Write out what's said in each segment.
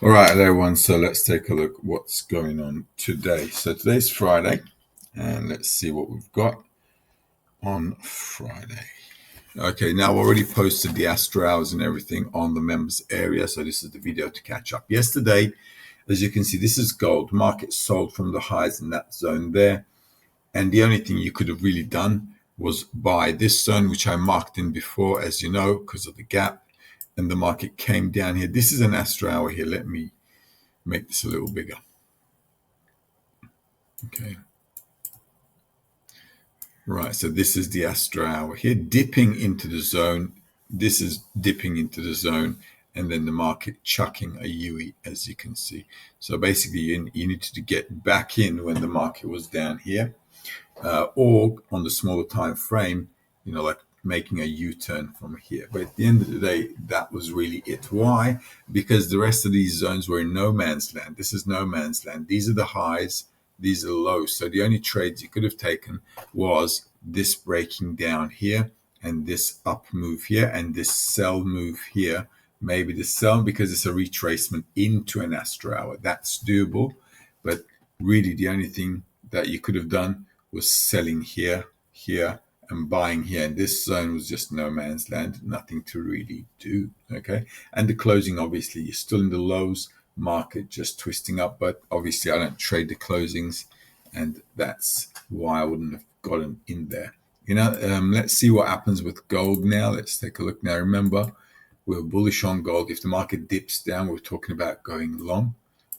All right, everyone. So let's take a look what's going on today. So today's Friday, and let's see what we've got on Friday. Okay, now I've already posted the Astro hours and everything on the members area. So this is the video to catch up. Yesterday, as you can see, this is gold. Market sold from the highs in that zone there. And the only thing you could have really done was buy this zone, which I marked in before, as you know, because of the gap. And the market came down here. This is an Astro hour here. Let me make this a little bigger. Okay. Right, so this is the Astro hour here, dipping into the zone. This is dipping into the zone, and then the market chucking a UE, as you can see. So basically, you needed to get back in when the market was down here, or on the smaller time frame, like making a U-turn from here. But at the end of the day, that was really it. Why? Because the rest of these zones were in no man's land. This is no man's land. These are the highs. These are the lows. So the only trades you could have taken was this breaking down here and this up move here and this sell move here. Maybe the sell because it's a retracement into an Astro hour. That's doable. But really the only thing that you could have done was selling here, here, and buying here. And this zone was just no man's land, nothing to really do. Okay. And the closing, obviously, you're still in the lows, market just twisting up. But obviously, I don't trade the closings. And that's why I wouldn't have gotten in there. Let's see what happens with gold now. Let's take a look now. Remember, we're bullish on gold. If the market dips down, we're talking about going long.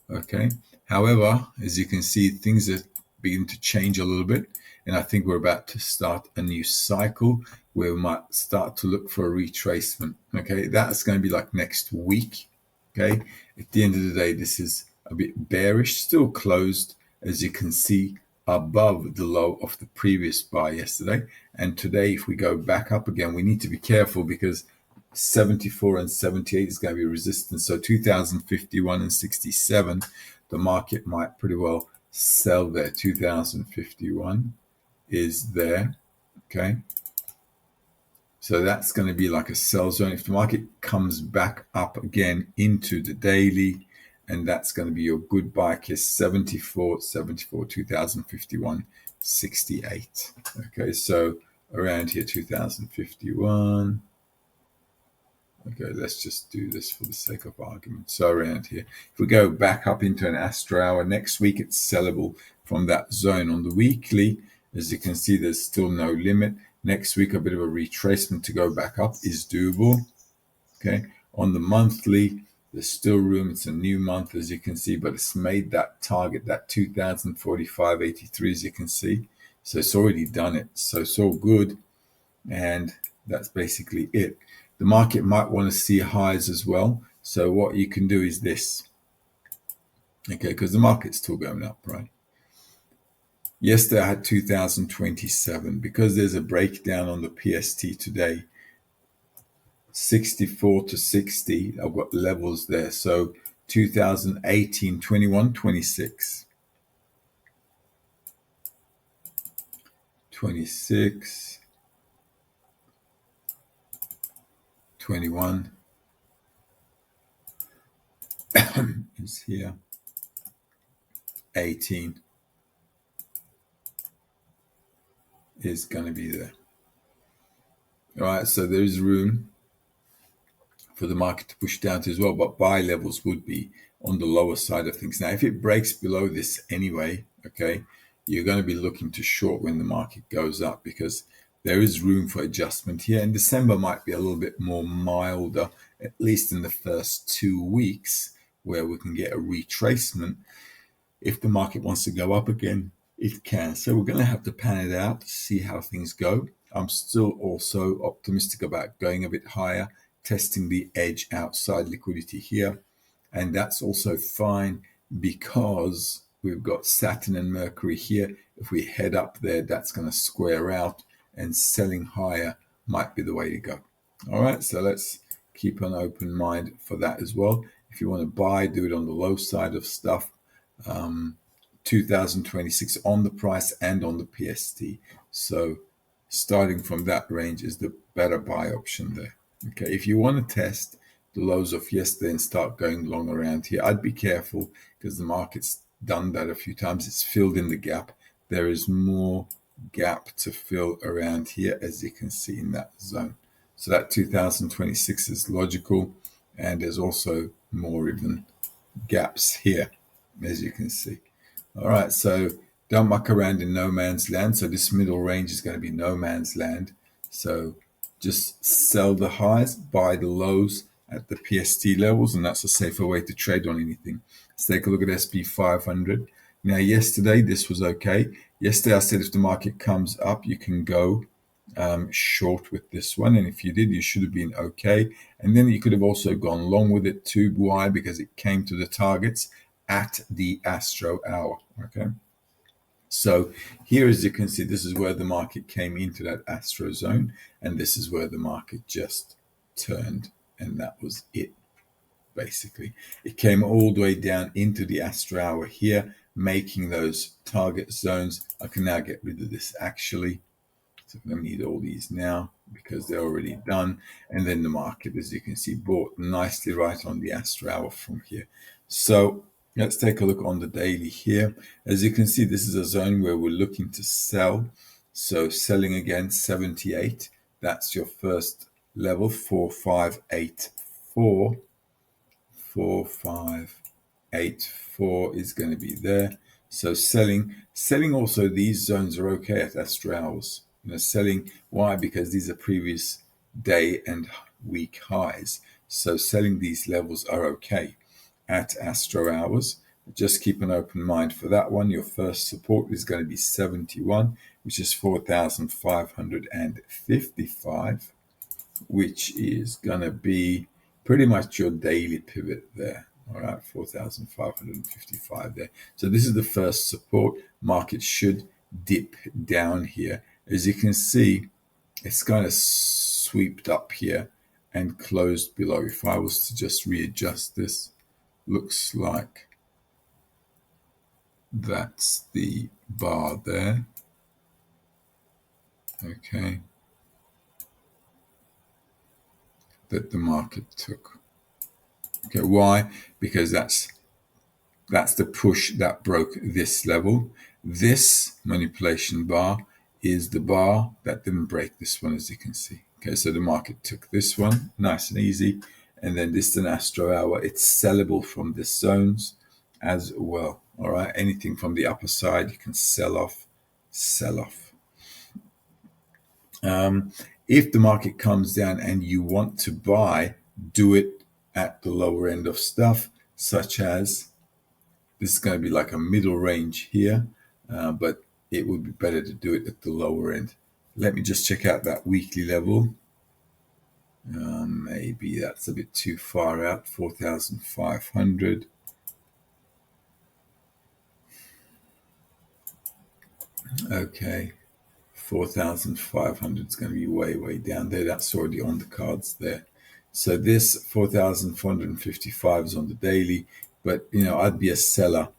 Okay. However, as you can see, things are beginning to change a little bit. And I think we're about to start a new cycle where we might start to look for a retracement. Okay. That's going to be like next week. Okay. At the end of the day, this is a bit bearish, still closed, as you can see, above the low of the previous buy yesterday. And today, if we go back up again, we need to be careful because 74 and 78 is going to be resistance. So 2051 and 67, the market might pretty well sell there. 2051 is there. Okay. So that's going to be like a sell zone. If the market comes back up again into the daily, and that's going to be your good buy case, 74, 2051, 68. Okay. So around here, 2051. Okay, let's just do this for the sake of argument. So around here, if we go back up into an Astro hour, next week it's sellable from that zone. On the weekly, as you can see, there's still no limit. Next week, a bit of a retracement to go back up is doable. Okay, on the monthly, there's still room. It's a new month, as you can see, but it's made that target, that 2045.83, as you can see. So it's already done it. So it's all good. And that's basically it. The market might want to see highs as well. So what you can do is this. Okay, because the market's still going up, right? Yesterday I had 2027 because there's a breakdown on the PST today. 64 to 60, I've got levels there. So 2018, 21, 26. 26. 21 is here. 18 is going to be there. All right, so there is room for the market to push down to as well, but buy levels would be on the lower side of things. Now, if it breaks below this anyway, okay, you're going to be looking to short when the market goes up because there is room for adjustment here. And December might be a little bit more milder, at least in the first 2 weeks, where we can get a retracement. If the market wants to go up again, it can. So we're going to have to pan it out to see how things go. I'm still also optimistic about going a bit higher, testing the edge outside liquidity here. And that's also fine because we've got Saturn and Mercury here. If we head up there, that's going to square out, and selling higher might be the way to go. All right, so let's keep an open mind for that as well. If you want to buy, do it on the low side of stuff. 2026 on the price and on the PST. So starting from that range is the better buy option there. Okay, if you want to test the lows of yesterday and start going long around here. I'd be careful because the market's done that a few times. It's filled in the gap. There is more gap to fill around here, as you can see in that zone. So that 2026 is logical, and there's also more even gaps here, as you can see. All right, so don't muck around in no man's land. So this middle range is going to be no man's land. So just sell the highs, buy the lows at the PST levels, and that's a safer way to trade on anything. Let's take a look at SP 500. Now, yesterday, this was okay. Yesterday, I said if the market comes up, you can go short with this one. And if you did, you should have been okay. And then you could have also gone long with it too. Why? Because it came to the targets at the Astro hour. Okay. So here, as you can see, this is where the market came into that Astro zone. And this is where the market just turned. And that was it, basically. It came all the way down into the Astro hour here, making those target zones. I can now get rid of this actually. So I'm going to need all these now because they're already done. And then the market, as you can see, bought nicely right on the Astro hour from here. So let's take a look on the daily here. As you can see, this is a zone where we're looking to sell. So selling again 78. That's your first level, 4584. 4584 is going to be there. So selling also, these zones are okay at Astro hours. Selling, why? Because these are previous day and week highs. So selling these levels are okay at Astro hours. Just keep an open mind for that one. Your first support is going to be 71, which is 4,555, which is going to be pretty much your daily pivot there. All right, 4,555 there. So this is the first support. Market should dip down here. As you can see, it's kind of swept up here and closed below. If I was to just readjust this, looks like that's the bar there. Okay. That the market took. Okay, why? Because that's the push that broke this level. This manipulation bar is the bar that didn't break this one, as you can see. Okay, so the market took this one, nice and easy. And then this is an Astro hour. It's sellable from this zones as well. All right, anything from the upper side, you can sell off, sell off. If the market comes down and you want to buy, do it at the lower end of stuff, such as this is going to be like a middle range here, but it would be better to do it at the lower end. Let me just check out that weekly level. Maybe that's a bit too far out, 4,500. Okay, 4,500 is going to be way, way down there. That's already on the cards there. So this 4,455 is on the daily, but I'd be a seller,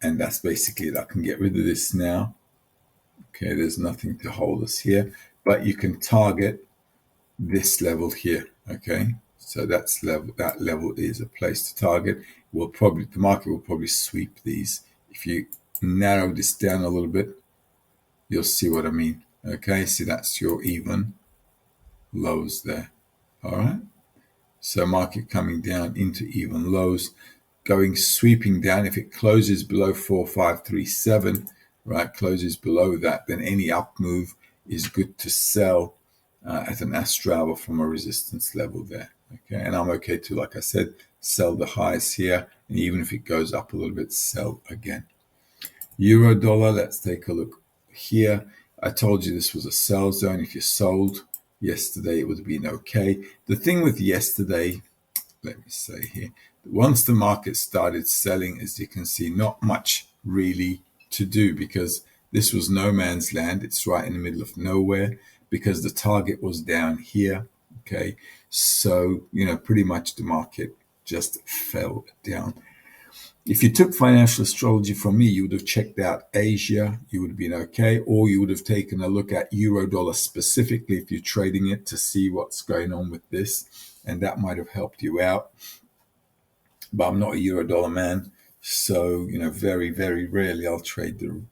and that's basically it. I can get rid of this now. Okay, there's nothing to hold us here, but you can target this level here. Okay, so that level is a place to target. The market will probably sweep these. If you narrow this down a little bit, you'll see what I mean. Okay, see, that's your even lows there. All right, so market coming down into even lows, going sweeping down. If it closes below 4537, right, closes below that, then any up move is good to sell at an Astro hour from a resistance level there. Okay, and I'm okay to, like I said, sell the highs here, and even if it goes up a little bit, sell again. Euro dollar, let's take a look here. I told you this was a sell zone. If you sold yesterday, it would have been okay. The thing with yesterday, let me say here, once the market started selling, as you can see, not much really to do, because this was no man's land. It's right in the middle of nowhere, because the target was down here. Okay, so pretty much the market just fell down. If you took financial astrology from me, you would have checked out Asia, you would have been okay, or you would have taken a look at euro dollar specifically if you're trading it to see what's going on with this, and that might have helped you out. But I'm not a euro dollar man, so very, very rarely I'll trade the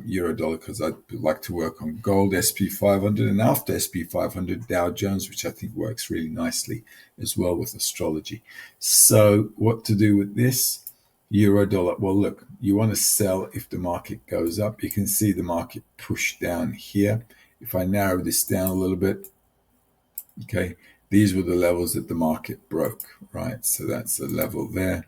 euro dollar because I like to work on gold, SP 500, and after SP 500, Dow Jones, which I think works really nicely as well with astrology. So what to do with this? Euro dollar. Well, look, you want to sell if the market goes up. You can see the market push down here. If I narrow this down a little bit, okay, these were the levels that the market broke, right? So that's a level there.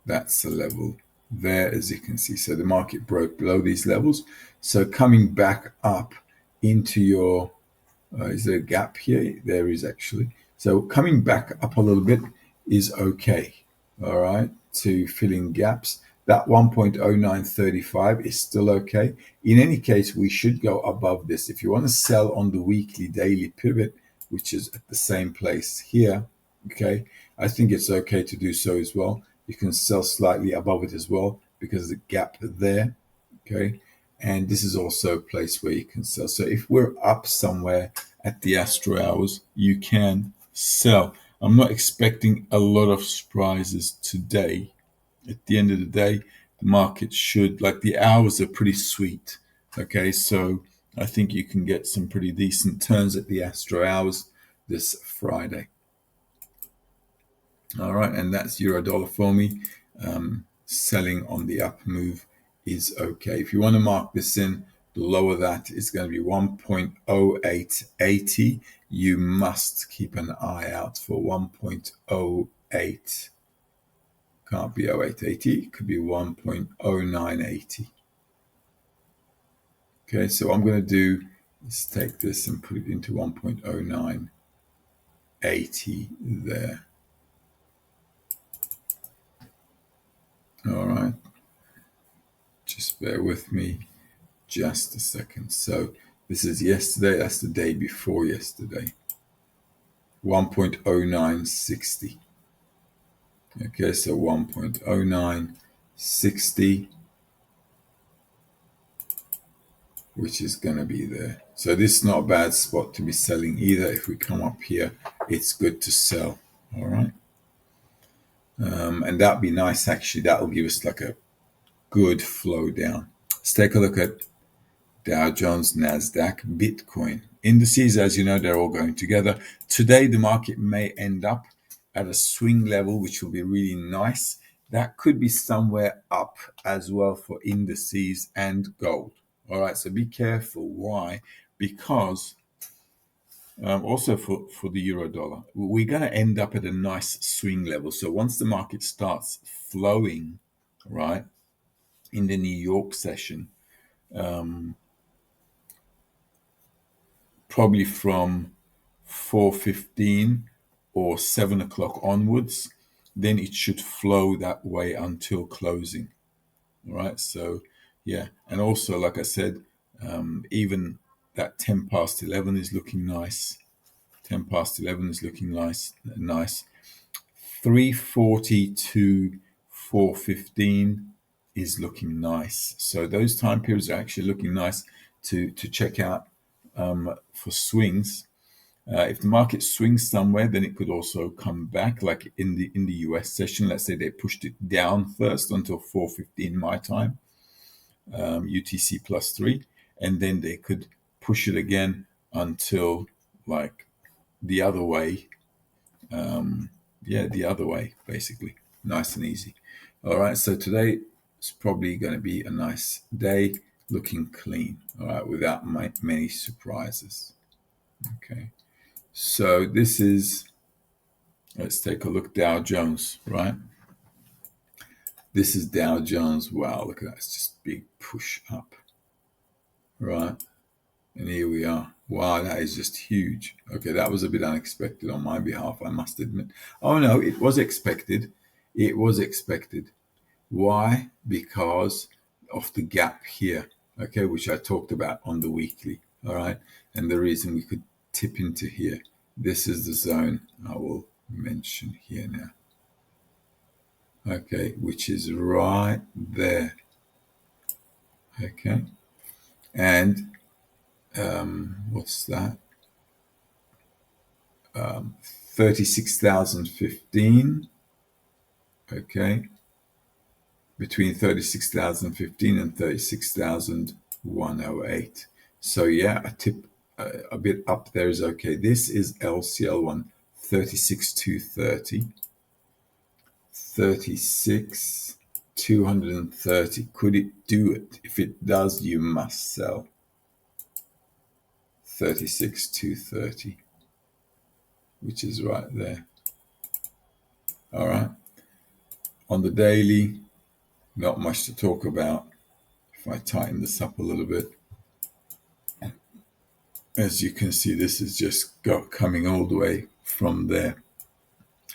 That's a level there, as you can see. So the market broke below these levels. So coming back up into your, is there a gap here? There is actually. So coming back up a little bit is okay, all right, to fill in gaps. That 1.0935 is still okay. In any case, we should go above this. If you want to sell on the weekly daily pivot, which is at the same place here, okay, I think it's okay to do so as well. You can sell slightly above it as well because the gap there, okay? And this is also a place where you can sell. So if we're up somewhere at the Astro hours, you can sell. I'm not expecting a lot of surprises today. At the end of the day, the market should, like the hours are pretty sweet, okay? So I think you can get some pretty decent turns at the Astro hours this Friday. All right, and that's euro dollar for me. Selling on the up move is okay. If you want to mark this in, the lower that is going to be 1.0880. You must keep an eye out for 1.08. Can't be 0880, it could be 1.0980. Okay, so what I'm going to do is take this and put it into 1.0980 there. All right, just bear with me just a second. So this is yesterday, that's the day before yesterday. 1.0960. Okay, so 1.0960, which is going to be there. So this is not a bad spot to be selling either. If we come up here, it's good to sell. All right. And that'd be nice, actually. That'll give us like a good flow down. Let's take a look at Dow Jones, NASDAQ, Bitcoin. Indices, as you know, they're all going together. Today, the market may end up at a swing level, which will be really nice. That could be somewhere up as well for indices and gold. All right, so be careful. Why? Because also for the euro dollar, we're going to end up at a nice swing level. So once the market starts flowing, right, in the New York session, probably from 4:15 or 7 o'clock onwards, then it should flow that way until closing. All right, so yeah, and also like I said, even that 10 past 11 is looking nice. 10 past 11 is looking nice. 3:40 to 4:15 is looking nice. So those time periods are actually looking nice to check out for swings. If the market swings somewhere, then it could also come back, like in the US session. Let's say they pushed it down first until 4:15 my time, UTC +3, and then they could push it again until like the other way. The other way, basically. Nice and easy. All right, so today it's probably going to be a nice day, looking clean, all right, without many surprises. Okay, so this is, let's take a look, Dow Jones, right? This is Dow Jones. Wow, look at that. It's just big push up, right? And here we are. Wow, that is just huge. Okay, that was a bit unexpected on my behalf, I must admit. Oh no, it was expected. It was expected. Why? Because of the gap here, okay, which I talked about on the weekly, all right? And the reason we could tip into here. This is the zone I will mention here now. okay, which is right there. Okay, and what's that? 36,015. Okay, between 36,015 and 36,108. So yeah, a tip a bit up there is okay. This is LCL1 36,230. 36,230. Could it do it? If it does, you must sell. 36,230, which is right there. All right. On the daily, not much to talk about. If I tighten this up a little bit, as you can see, this is just coming all the way from there.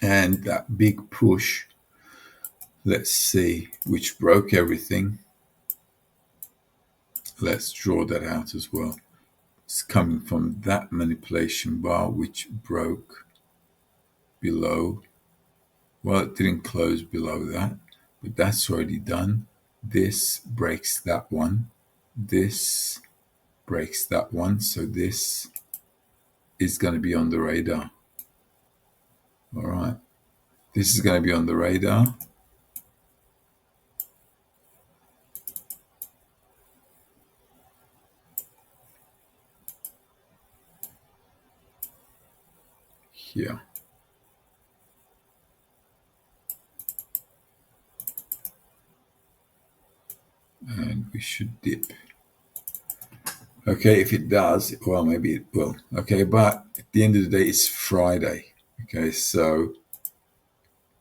And that big push, let's see, which broke everything. Let's draw that out as well. It's coming from that manipulation bar, which broke below. Well, it didn't close below that, but that's already done. This breaks that one. This breaks that one. So this is going to be on the radar. All right. This is going to be on the radar. Here. And we should dip. Okay, if it does, well, maybe it will. Okay, but at the end of the day, it's Friday. Okay, so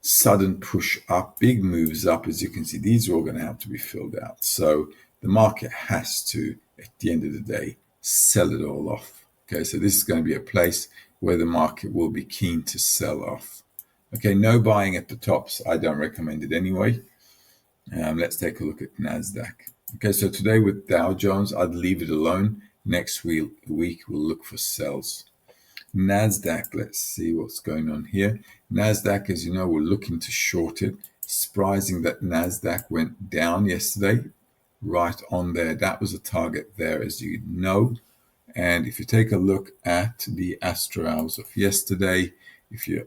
sudden push up, big moves up, as you can see, these are all going to have to be filled out. So the market has to, at the end of the day, sell it all off. Okay, so this is going to be a place where the market will be keen to sell off. Okay, no buying at the tops. I don't recommend it anyway. Let's take a look at NASDAQ. Okay, so today with Dow Jones, I'd leave it alone. Next week we'll look for sells. NASDAQ, let's see what's going on here. NASDAQ, as you know, we're looking to short it. Surprising that NASDAQ went down yesterday, right on there. That was a target there, as you know. And if you take a look at the Astro hours of yesterday,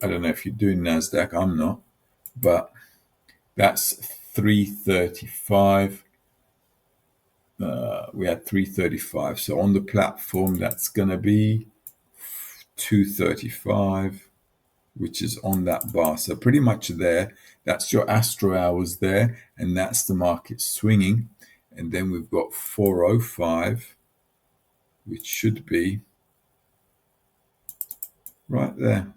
I don't know if you're doing NASDAQ, I'm not, but that's 335. We had 335. So on the platform, that's going to be 235, which is on that bar. So pretty much there. That's your Astro hours there, and that's the market swinging. And then we've got 405, which should be right there.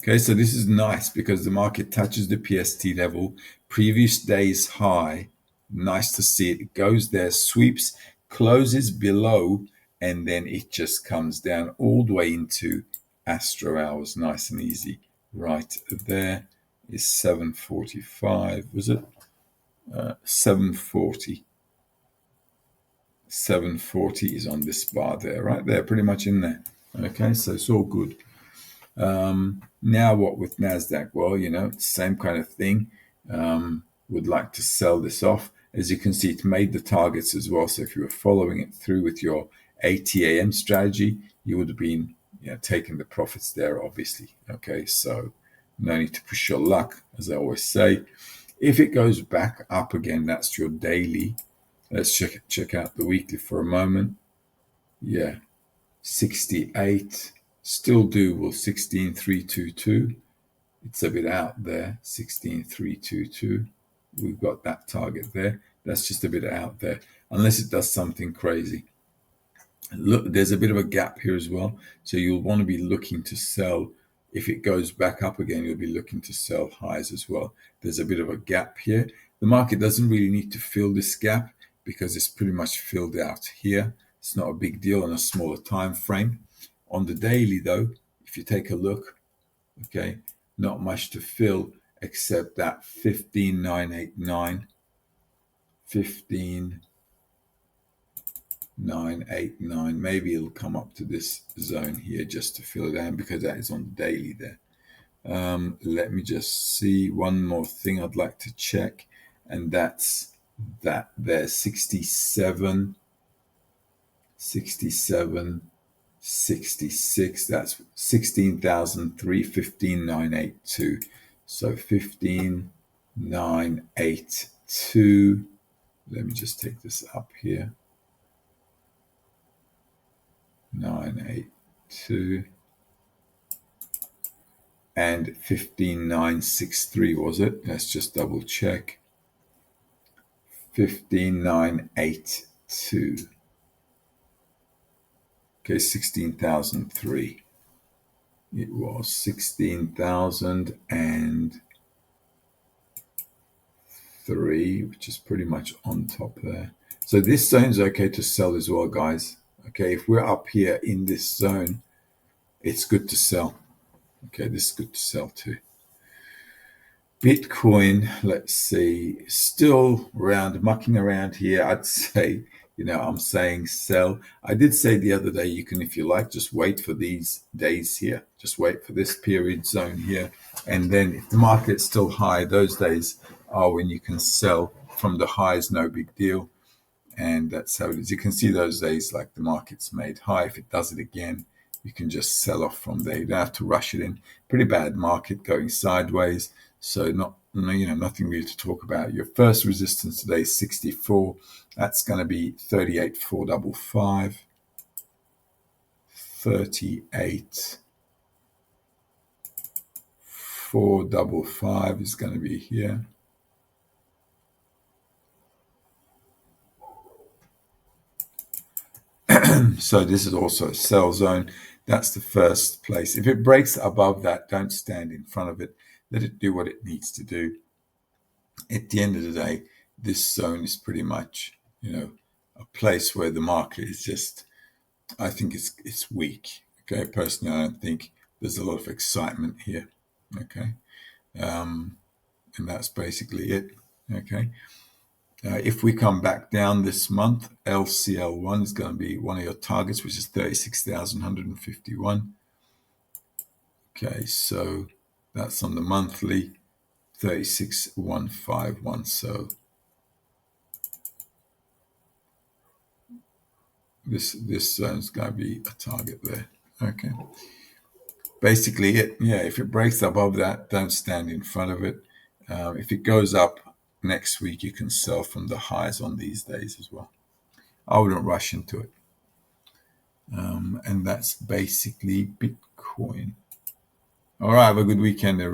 Okay, so this is nice because the market touches the PST level, previous day's high. Nice to see it. It goes there, sweeps, closes below, and then it just comes down all the way into Astro hours. Nice and easy. Right there is 745. Was it? 740. 740 is on this bar there, right there, pretty much in there. Okay, so it's all good. Now what with NASDAQ? Well, same kind of thing. Would like to sell this off. As you can see, it made the targets as well. So if you were following it through with your ATAM strategy, you would have been taking the profits there, obviously. Okay, so no need to push your luck, as I always say. If it goes back up again, that's your daily. Let's check out the weekly for a moment. Yeah, 68. Still doable, 16,322. It's a bit out there, 16,322. We've got that target there. That's just a bit out there, unless it does something crazy. Look, there's a bit of a gap here as well. So you'll want to be looking to sell. If it goes back up again, you'll be looking to sell highs as well. There's a bit of a gap here. The market doesn't really need to fill this gap because it's pretty much filled out here. It's not a big deal on a smaller time frame. On the daily, though, if you take a look, okay, not much to fill except that 15,989, 15,989. Maybe it'll come up to this zone here just to fill it out because that is on the daily there. Let me just see one more thing I'd like to check, and that's that there's 67, 66. That's 16,315,982. So 15,982. Let me just take this up here. 982 and 15,963, was it? Let's just double check. 15,982. Okay, 16,003. It was 16,003, which is pretty much on top there. So this zone's okay to sell as well, guys. Okay, if we're up here in this zone, it's good to sell. Okay, this is good to sell too. Bitcoin, let's see, still mucking around here. I'd say, I'm saying sell. I did say the other day, you can, if you like, just wait for these days here. Just wait for this period zone here. And then if the market's still high, those days are when you can sell from the highs, no big deal. And that's how it is. You can see those days like the market's made high. If it does it again, you can just sell off from there. You don't have to rush it in. Pretty bad market going sideways. So nothing really to talk about. Your first resistance today is 64. That's going to be 38,455. 38,455 is going to be here. So this is also a sell zone. That's the first place. If it breaks above that, don't stand in front of it. Let it do what it needs to do. At the end of the day, this zone is pretty much, a place where the market is just, I think it's weak. Okay, personally, I don't think there's a lot of excitement here. Okay, and that's basically it. Okay. If we come back down this month, LCL1 is going to be one of your targets, which is 36,151. Okay, so that's on the monthly, 36,151. So this zone is going to be a target there. Okay. Basically, if it breaks above that, don't stand in front of it. If it goes up next week, you can sell from the highs on these days as well. I wouldn't rush into it. And that's basically Bitcoin. All right, have a good weekend, everyone.